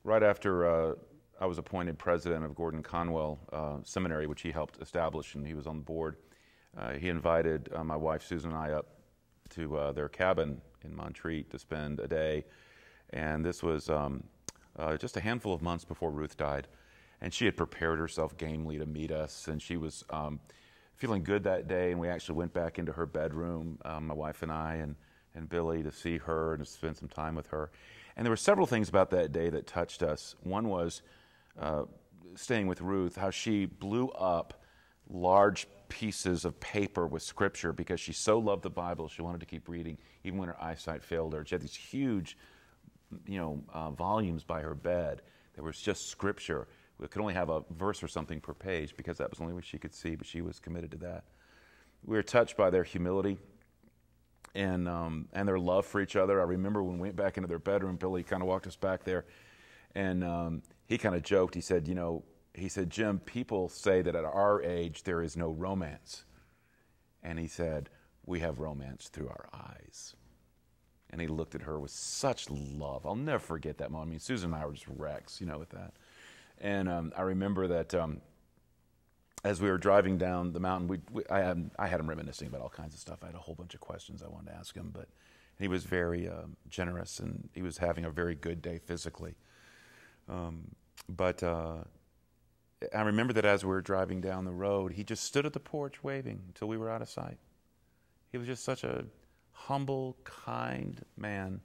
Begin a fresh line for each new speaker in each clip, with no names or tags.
Right after I was appointed president of Gordon Conwell Seminary, which he helped establish, and he was on the board, he invited my wife Susan and I up to their cabin in Montreat to spend a day. And this was just a handful of months before Ruth died. And she had prepared herself gamely to meet us, and she was feeling good that day. And we actually went back into her bedroom, my wife and I, and Billy, to see her and to spend some time with her. And there were several things about that day that touched us. One was staying with Ruth, how she blew up large pieces of paper with scripture because she so loved the Bible. She wanted to keep reading, even when her eyesight failed her. She had these huge, volumes by her bed. There was just scripture. We could only have a verse or something per page because that was the only way she could see, but she was committed to that. We were touched by their humility and their love for each other. I remember when we went back into their bedroom, Billy kind of walked us back there, and he kind of joked. He said, Jim, people say that at our age there is no romance. And he said, we have romance through our eyes. And he looked at her with such love. I'll never forget that moment. I mean, Susan and I were just wrecks, with that. And I remember that as we were driving down the mountain, I had him reminiscing about all kinds of stuff. I had a whole bunch of questions I wanted to ask him, but he was very generous, and he was having a very good day physically. But I remember that as we were driving down the road, he just stood at the porch waving until we were out of sight. He was just such a humble, kind man.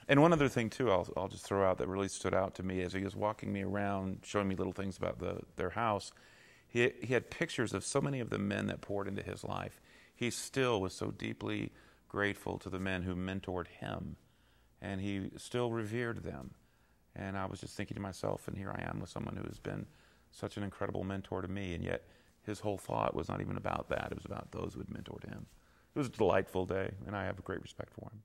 And one other thing, too, I'll just throw out that really stood out to me as he was walking me around, showing me little things about their house. He had pictures of so many of the men that poured into his life. He still was so deeply grateful to the men who mentored him, and he still revered them. And I was just thinking to myself, and here I am with someone who has been such an incredible mentor to me, and yet his whole thought was not even about that. It was about those who had mentored him. It was a delightful day, and I have a great respect for him.